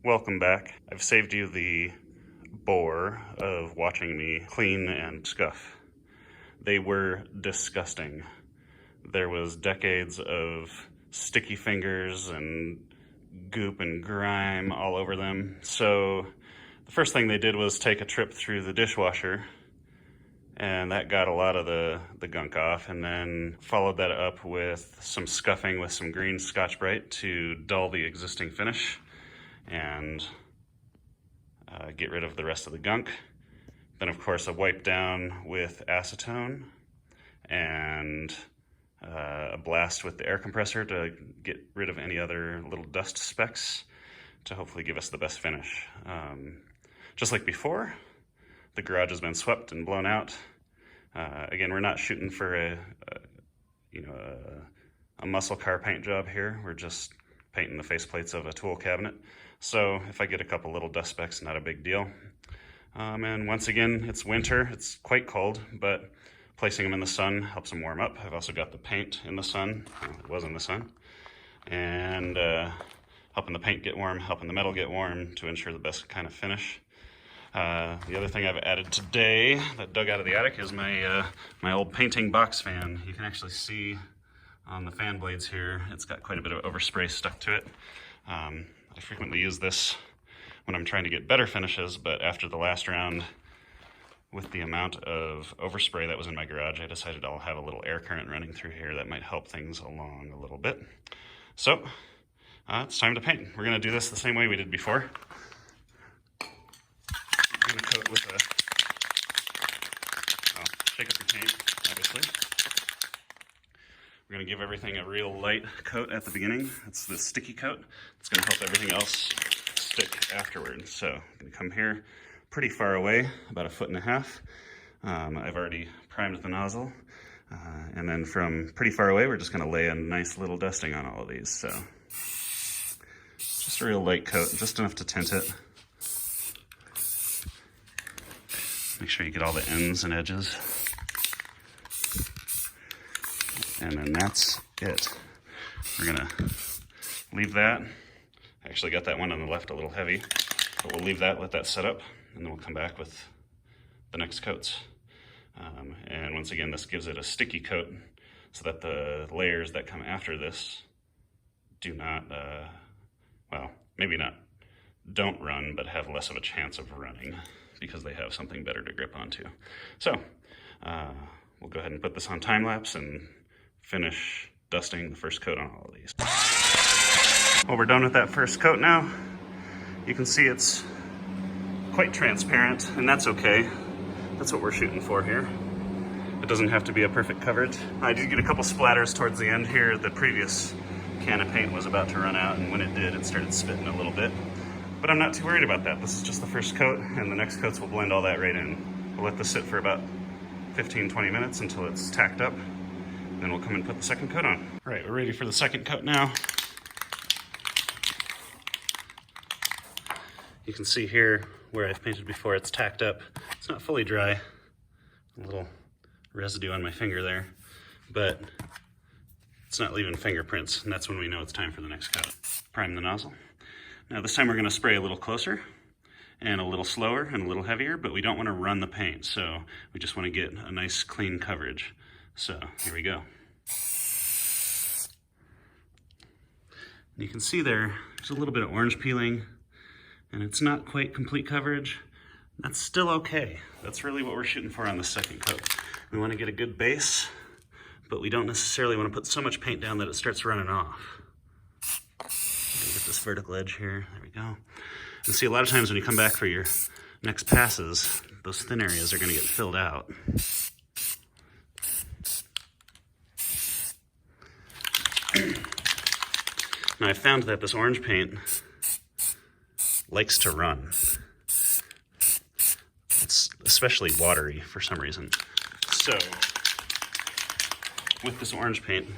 Welcome back. I've saved you the bore of watching me clean and scuff. They were disgusting. There was decades of sticky fingers and goop and grime all over them. So the first thing they did was take a trip through the dishwasher, and that got a lot of the gunk off, and then followed that up with some scuffing with some green Scotch-Brite to dull the existing finish and get rid of the rest of the gunk. Then of course a wipe down with acetone and a blast with the air compressor to get rid of any other little dust specks to hopefully give us the best finish. Just like before, the garage has been swept and blown out. Again, we're not shooting for a muscle car paint job here. We're just painting the faceplates of a tool cabinet. So if I get a couple little dust specks, not a big deal. And once again, it's winter, it's quite cold, but placing them in the sun helps them warm up. I've also got the paint in the sun, it was in the sun, and helping the paint get warm, helping the metal get warm to ensure the best kind of finish. The other thing I've added today that dug out of the attic is my old painting box fan. You can actually see on the fan blades here, it's got quite a bit of overspray stuck to it. I frequently use this when I'm trying to get better finishes, but after the last round, with the amount of overspray that was in my garage, I decided I'll have a little air current running through here that might help things along a little bit. So, it's time to paint. We're gonna do this the same way we did before. I'm gonna coat with shake up your paint, obviously. We're gonna give everything a real light coat at the beginning. It's the sticky coat. It's gonna help everything else stick afterwards. So I'm gonna come here pretty far away, about 1.5 feet. I've already primed the nozzle. And then from pretty far away, we're just gonna lay a nice little dusting on all of these. So just a real light coat, just enough to tint it. Make sure you get all the ends and edges. And then that's it. We're gonna leave that. I actually got that one on the left a little heavy, but we'll leave that, let that set up, and then we'll come back with the next coats. And once again, this gives it a sticky coat so that the layers that come after this do not, well, maybe not, don't run, but have less of a chance of running because they have something better to grip onto. So we'll go ahead and put this on time lapse and finish dusting the first coat on all of these. Well, we're done with that first coat now. You can see it's quite transparent, and that's okay. That's what we're shooting for here. It doesn't have to be a perfect coverage. I did get a couple splatters towards the end here. The previous can of paint was about to run out, and when it did, it started spitting a little bit. But I'm not too worried about that. This is just the first coat, and the next coats will blend all that right in. We'll let this sit for about 15-20 minutes until it's tacked up. Then we'll come and put the second coat on. All right, we're ready for the second coat now. You can see here where I've painted before, it's tacked up. It's not fully dry. A little residue on my finger there, but it's not leaving fingerprints, and that's when we know it's time for the next coat. Prime the nozzle. Now this time we're gonna spray a little closer and a little slower and a little heavier, but we don't wanna run the paint, so we just wanna get a nice clean coverage. So here we go. And you can see there's a little bit of orange peeling, and it's not quite complete coverage. That's still okay. That's really what we're shooting for on the second coat. We want to get a good base, but we don't necessarily want to put so much paint down that it starts running off. Get this vertical edge here. There we go. And see, a lot of times when you come back for your next passes, those thin areas are going to get filled out. Now I found that this orange paint likes to run. It's especially watery for some reason. So with this orange paint,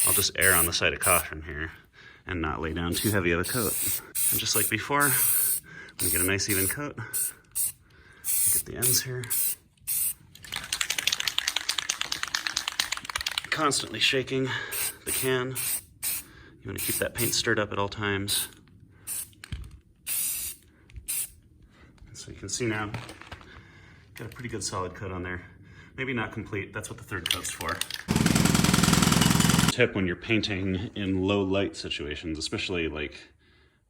I'll just err on the side of caution here and not lay down too heavy of a coat. And just like before, I'm gonna get a nice even coat. Get the ends here. Constantly shaking the can. You want to keep that paint stirred up at all times. can see now, got a pretty good solid coat on there. Maybe not complete, that's what the third coat's for. Tip when you're painting in low light situations, especially like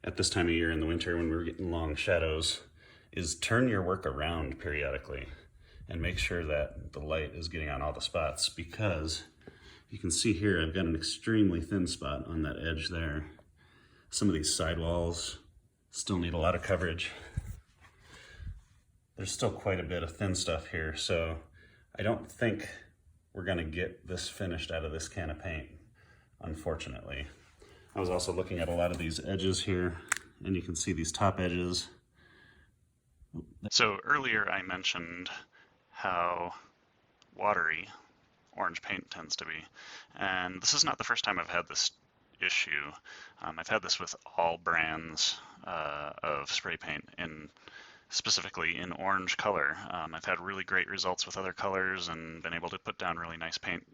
at this time of year in the winter when we're getting long shadows, is turn your work around periodically and make sure that the light is getting on all the spots, because you can see here I've got an extremely thin spot on that edge there. Some of these sidewalls still need a lot of coverage. There's still quite a bit of thin stuff here, so I don't think we're gonna get this finished out of this can of paint, unfortunately. I was also looking at a lot of these edges here, and you can see these top edges. So earlier I mentioned how watery orange paint tends to be, and this is not the first time I've had this issue. I've had this with all brands of spray paint, specifically in orange color. I've had really great results with other colors and been able to put down really nice paint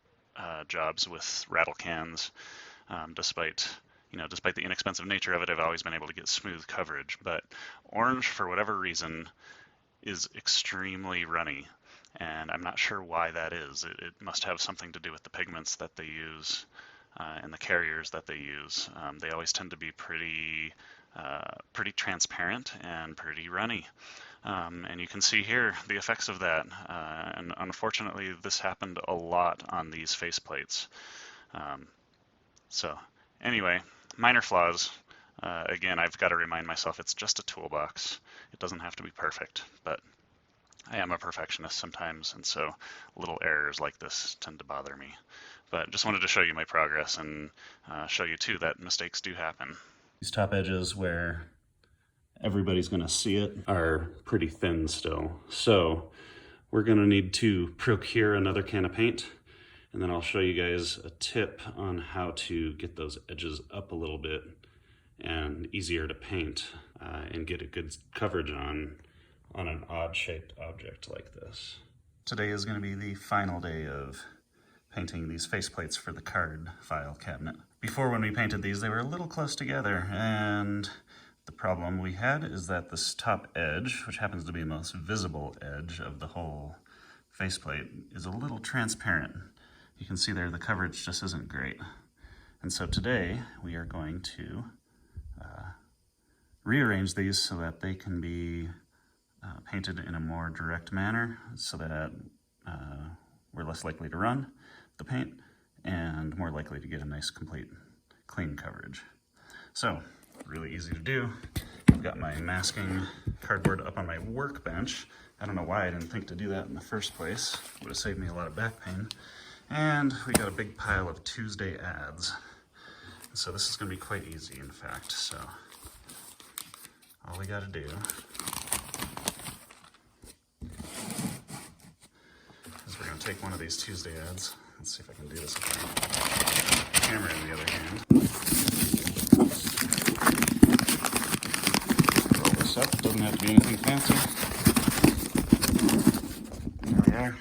jobs with rattle cans. Despite the inexpensive nature of it, I've always been able to get smooth coverage. But orange, for whatever reason, is extremely runny, and I'm not sure why that is. It must have something to do with the pigments that they use and the carriers that they use. They always tend to be pretty transparent and pretty runny. And you can see here the effects of that. And unfortunately, this happened a lot on these faceplates. So anyway, minor flaws. Again, I've got to remind myself it's just a toolbox. It doesn't have to be perfect, but I am a perfectionist sometimes, and so little errors like this tend to bother me. But just wanted to show you my progress and show you too that mistakes do happen. These top edges where everybody's going to see it are pretty thin still. So we're going to need to procure another can of paint, and then I'll show you guys a tip on how to get those edges up a little bit and easier to paint and get a good coverage on an odd shaped object like this. Today is going to be the final day of painting these faceplates for the card file cabinet. Before, when we painted these, they were a little close together, and the problem we had is that this top edge, which happens to be the most visible edge of the whole faceplate, is a little transparent. You can see there the coverage just isn't great. And so today we are going to rearrange these so that they can be painted in a more direct manner, so that we're less likely to run the paint and more likely to get a nice complete clean coverage. So really easy to do. I've got my masking cardboard up on my workbench. I don't know why I didn't think to do that in the first place. It would have saved me a lot of back pain. And we got a big pile of Tuesday ads. So this is going to be quite easy, in fact. So all we got to do is we're going to take one of these Tuesday ads. Let's see if I can do this with my camera in the other hand. Roll this up. Doesn't have to be anything fancy. There we are.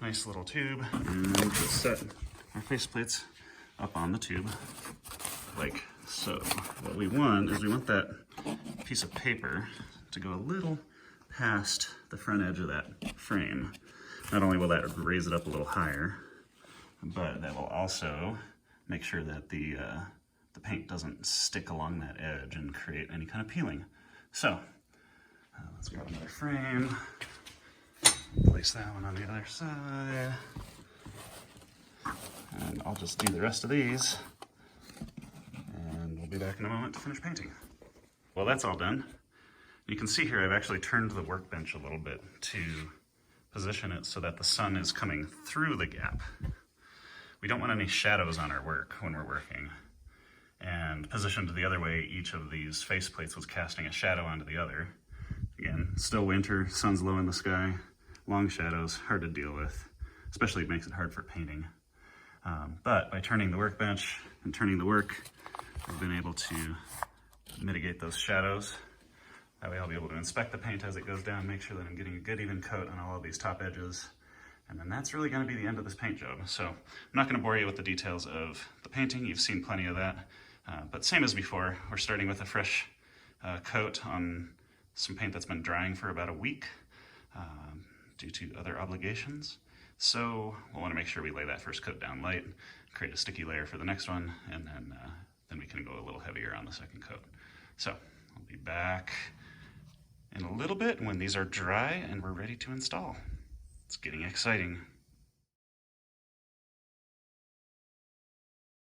Nice little tube. And we'll set our faceplates up on the tube like so. What we want is we want that piece of paper to go a little past the front edge of that frame. Not only will that raise it up a little higher, but that will also make sure that the paint doesn't stick along that edge and create any kind of peeling. So let's grab another frame, place that one on the other side, and I'll just do the rest of these, and we'll be back in a moment to finish painting. Well, that's all done. You can see here I've actually turned the workbench a little bit to position it so that the sun is coming through the gap. We don't want any shadows on our work when we're working. And positioned the other way, each of these faceplates was casting a shadow onto the other. Again, still winter, sun's low in the sky, long shadows, hard to deal with, especially it makes it hard for painting. But by turning the workbench and turning the work, we've been able to mitigate those shadows. That way I'll be able to inspect the paint as it goes down, make sure that I'm getting a good even coat on all of these top edges. And then that's really going to be the end of this paint job. So I'm not going to bore you with the details of the painting. You've seen plenty of that. But same as before, we're starting with a fresh coat on some paint that's been drying for about a week due to other obligations. So we'll want to make sure we lay that first coat down light, create a sticky layer for the next one, and then we can go a little heavier on the second coat. So I'll be back in a little bit when these are dry and we're ready to install. It's getting exciting.